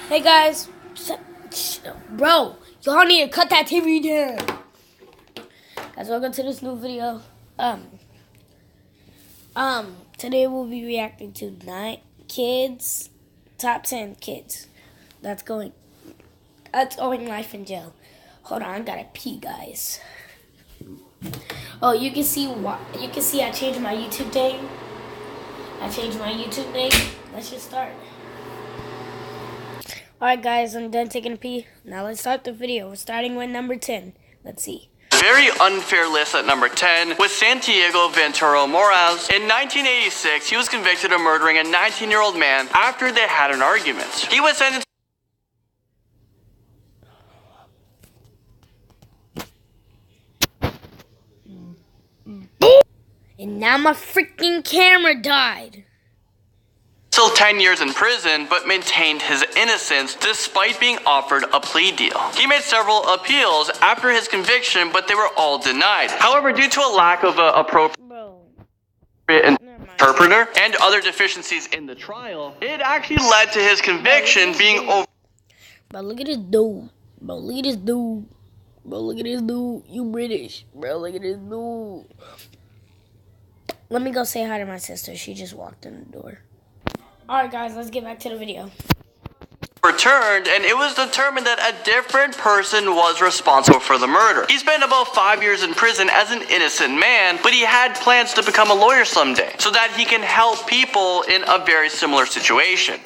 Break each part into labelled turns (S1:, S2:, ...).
S1: Hey guys, bro, y'all need to cut that TV down. Guys, welcome to this new video. Today we'll be reacting to top 10 kids that's going life in jail. Hold on, I gotta pee, guys. Oh, you can see I changed my YouTube name. Let's just start. Alright guys, I'm done taking a pee. Now let's start the video. We're starting with number 10. Let's see.
S2: Very unfair list at number 10 with Santiago Ventura Moraz. In 1986, he was convicted of murdering a 19-year-old man after they had an argument. He was sentenced.
S1: And now my freaking camera died.
S2: Still 10 years in prison, but maintained his innocence despite being offered a plea deal. He made several appeals after his conviction, but they were all denied. However, due to a lack of appropriate interpreter and other deficiencies in the trial, it actually led to his conviction being over.
S1: But look at this dude. Bro, look at this dude. Bro, look at this dude. You British. Bro, look at this dude. Let me go say hi to my sister. She just walked in the door. Alright guys, let's get back to the video.
S2: Returned, and it was determined that a different person was responsible for the murder. He spent about 5 years in prison as an innocent man, but he had plans to become a lawyer someday so that he can help people in a very similar situation.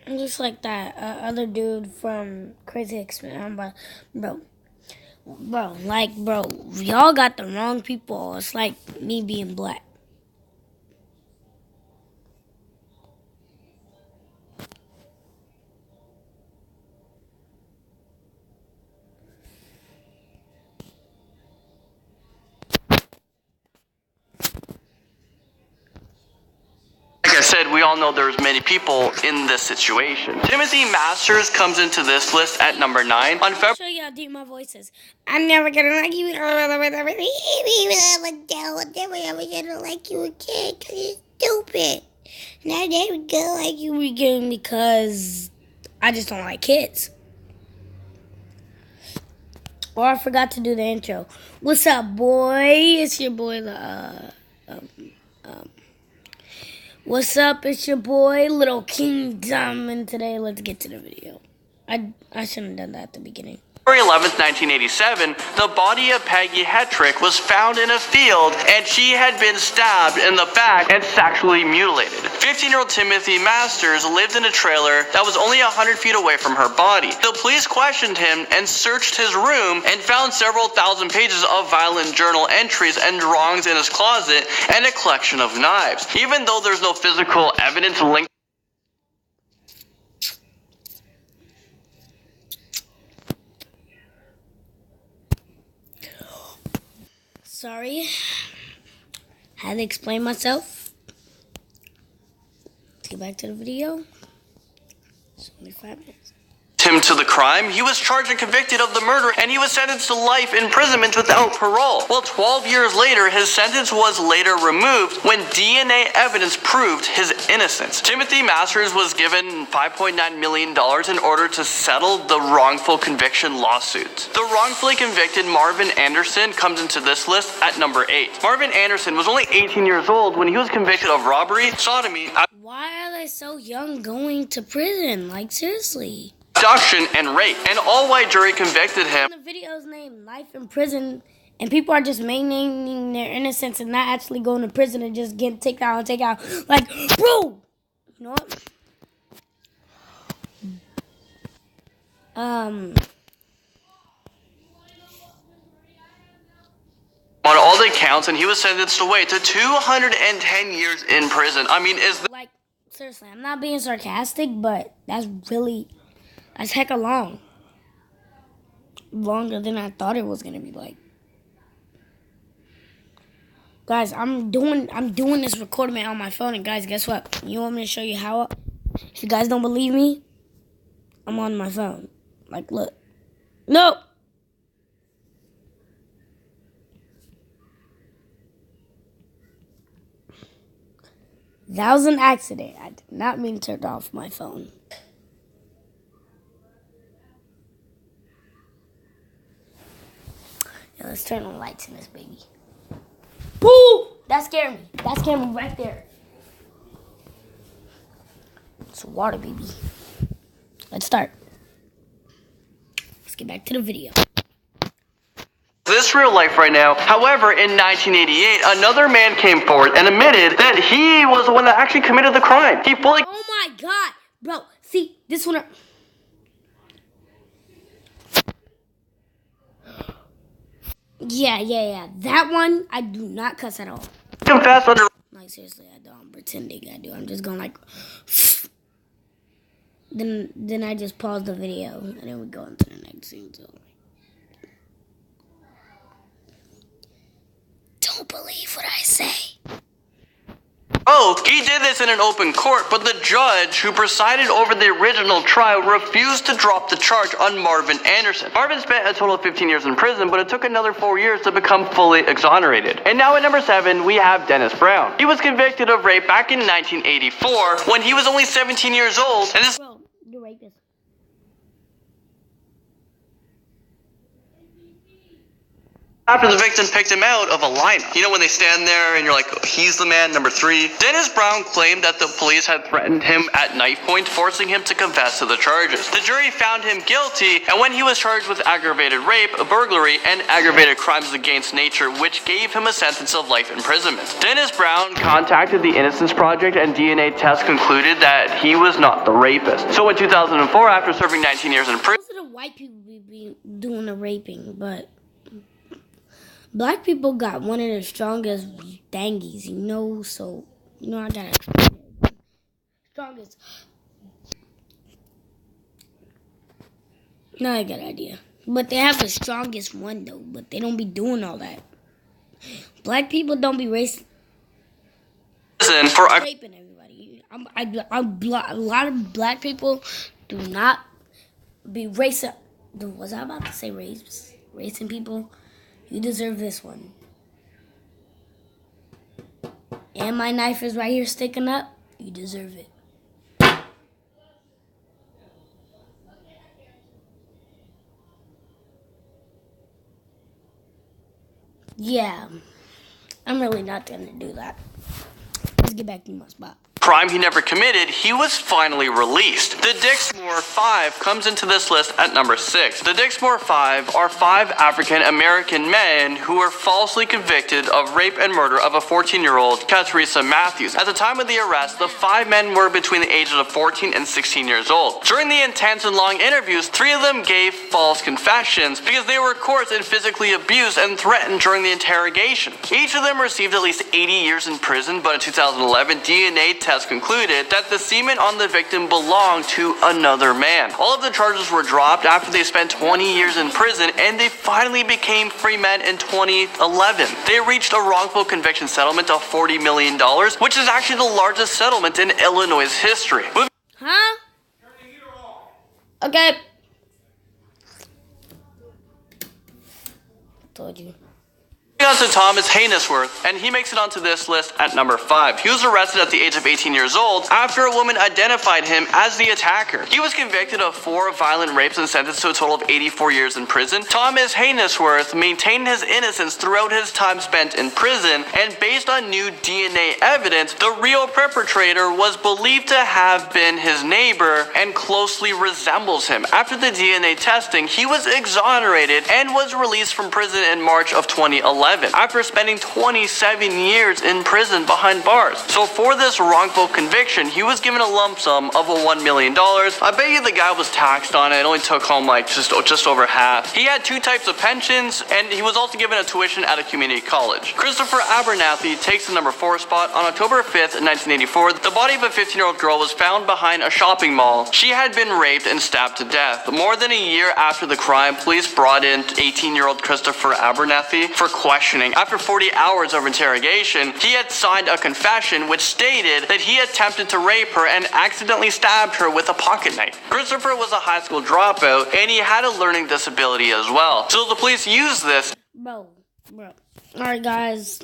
S2: And
S1: just like that other dude from Crazy X-Men, bro, y'all got the wrong people. It's like me being black.
S2: like I said, we all know there's many people in this situation. Timothy Masters comes into this list at number 9. On February.
S1: Show you how deep my voice is. I'm never gonna like you. I'm never gonna like you again because you're stupid. And I never gonna like you again because I just don't like kids. Or I forgot to do the intro. What's up, boy? It's your boy, what's up? It's your boy, Little Kingdom, and today let's get to the video. I shouldn't have done that at the beginning.
S2: February 11th, 1987, the body of Peggy Hetrick was found in a field, and she had been stabbed in the back and sexually mutilated. 15-year-old Timothy Masters lived in a trailer that was only 100 feet away from her body. The police questioned him and searched his room and found several thousand pages of violent journal entries and drawings in his closet and a collection of knives. Even though there's no physical evidence linked.
S1: Sorry, had to explain myself. Let's get back to the video. It's only 5 minutes.
S2: Him to the crime, he was charged and convicted of the murder, and he was sentenced to life imprisonment without parole. Well, 12 years later, his sentence was later removed when DNA evidence proved his innocence. Timothy Masters was given $5.9 million in order to settle the wrongful conviction lawsuit. The wrongfully convicted Marvin Anderson comes into this list at number 8. Marvin Anderson was only 18 years old when he was convicted of robbery, sodomy.
S1: Why are they so young going to prison? Like, seriously.
S2: Abduction and rape. An all-white jury convicted him.
S1: The video's named Life in Prison, and people are just maintaining their innocence and not actually going to prison and just getting take out. Like, bro! You know what?
S2: On all the counts, and he was sentenced away to 210 years in prison. I mean,
S1: like, seriously, I'm not being sarcastic, but that's hecka long. Longer than I thought it was gonna be. Like, guys, I'm doing this recording on my phone, and guys, guess what? You want me to show you how? If you guys don't believe me, I'm on my phone. Like, look. No. That was an accident. I did not mean to turn off my phone. Yeah, let's turn on the lights in this baby. Boo! That scared me. That scared me right there. It's water, baby. Let's start. Let's get back to the video.
S2: This real life right now. However, in 1988, another man came forward and admitted that he was the one that actually committed the crime. He fully...
S1: Oh my God. Bro, see, this one... Yeah. That one, I do not cuss at all.
S2: confessed under...
S1: Like, seriously, I don't. I'm pretending I do. I'm just going like... Then I just pause the video, and then we go into the next scene. So, don't believe what I say.
S2: Oh, he did this in an open court, but the judge who presided over the original trial refused to drop the charge on Marvin Anderson. Marvin spent a total of 15 years in prison, but it took another 4 years to become fully exonerated. And now at number 7, we have Dennis Brown. He was convicted of rape back in 1984 when he was only 17 years old, and this...
S1: Bro, you're rapist.
S2: After the victim picked him out of a lineup. You know when they stand there and you're like, he's the man, number 3? Dennis Brown claimed that the police had threatened him at knife point, forcing him to confess to the charges. The jury found him guilty, and when he was charged with aggravated rape, burglary, and aggravated crimes against nature, which gave him a sentence of life imprisonment. Dennis Brown contacted the Innocence Project, and DNA tests concluded that he was not the rapist. So in 2004, after serving 19 years in prison...
S1: Most of the white people be doing the raping, but... Black people got one of the strongest dangies, you know, so, you know, I gotta explain it. Strongest. Not a good idea. But they have the strongest one, though, but they don't be doing all that. Black people don't be racing.
S2: For
S1: raping everybody. A lot of black people do not be racing. Was I about to say racing people? You deserve this one. And my knife is right here sticking up. You deserve it. Yeah. I'm really not going to do that. Let's get back to my spot.
S2: Crime he never committed, he was finally released. The Dixmoor 5 comes into this list at number 6. The Dixmoor 5 are 5 African American men who were falsely convicted of rape and murder of a 14-year-old Kateresa Matthews. At the time of the arrest, the 5 men were between the ages of 14 and 16 years old. During the intense and long interviews, 3 of them gave false confessions because they were coerced and physically abused and threatened during the interrogation. Each of them received at least 80 years in prison, but in 2011, DNA tests concluded that the semen on the victim belonged to another man. All of the charges were dropped after they spent 20 years in prison, and they finally became free men in 2011. They reached a wrongful conviction settlement of $40 million, which is actually the largest settlement in Illinois' history.
S1: Huh? Okay. Told you.
S2: On to Thomas Haynesworth, and he makes it onto this list at number 5. He was arrested at the age of 18 years old after a woman identified him as the attacker. He was convicted of 4 violent rapes and sentenced to a total of 84 years in prison. Thomas Haynesworth maintained his innocence throughout his time spent in prison, and based on new DNA evidence, the real perpetrator was believed to have been his neighbor and closely resembles him. After the DNA testing, he was exonerated and was released from prison in March of 2011. After spending 27 years in prison behind bars. So for this wrongful conviction, he was given a lump sum of $1 million. I bet you the guy was taxed on it. It only took home like just over half. He had 2 types of pensions, and he was also given a tuition at a community college. Christopher Abernathy takes the number 4 spot. On October 5th, 1984, the body of a 15-year-old girl was found behind a shopping mall. She had been raped and stabbed to death. More than a year after the crime, police brought in 18-year-old Christopher Abernathy for questioning. After 40 hours of interrogation, he had signed a confession which stated that he attempted to rape her and accidentally stabbed her with a pocket knife. Christopher was a high school dropout, and he had a learning disability as well. So the police used this.
S1: Bro. Alright, guys.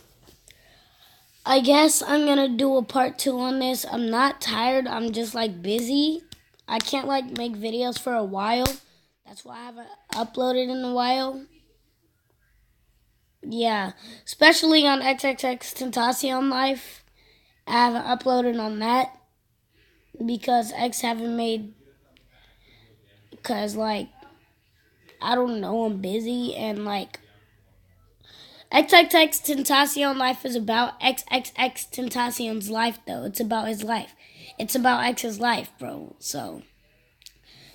S1: I guess I'm gonna do a part 2 on this. I'm not tired. I'm just like busy. I can't like make videos for a while. That's why I haven't uploaded in a while. Yeah, especially on XXX Tentacion Life. I haven't uploaded on that because X haven't made, because like, I don't know, I'm busy, and like, XXX Tentacion Life is about XXX Tentacion's life, though. It's about his life. It's about X's life, bro. So,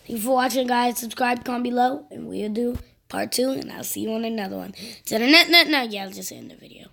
S1: thank you for watching, guys. Subscribe, comment below, and we'll do part 2, and I'll see you on another one. Yeah, I'll just end the video.